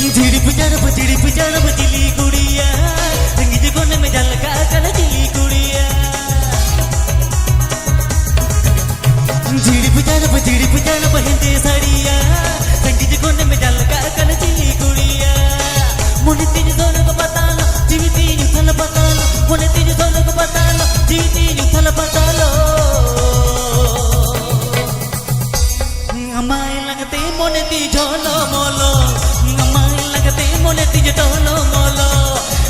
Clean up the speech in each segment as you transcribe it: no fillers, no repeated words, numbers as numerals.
Jhiri पिचड़ chilli गुड़िया संगीत कोने में झलका कर चिली गुड़िया झिड़ी पिचड़ हिंदी साड़िया संगीत कोने में झलका कर चिली गुड़िया मुझे तीन सोने को पता लो जीविती युथल पता लो मुझे तीन सोने को पता लो जीविती युथल पता लो हमारे लगते मोने ती झोलो मोलो मोने तीज ढोलो मोलो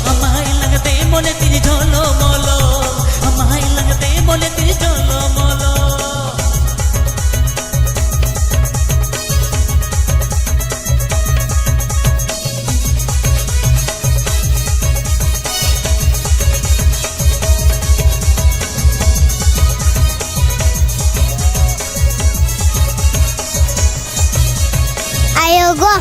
हमारे लगते मोने तीज ढोलो मोलो हमारे लगते मोने तीज ढोलो मोलो Ayo go.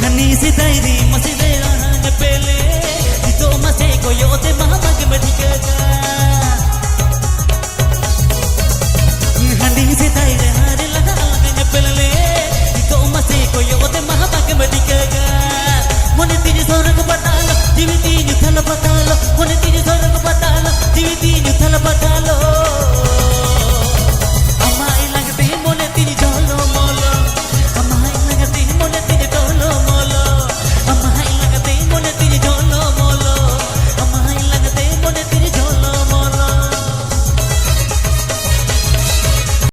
हनी सी दायरी मसीदे आने पेले तो मसे को योते मामा के मधिका हनी सी दायरी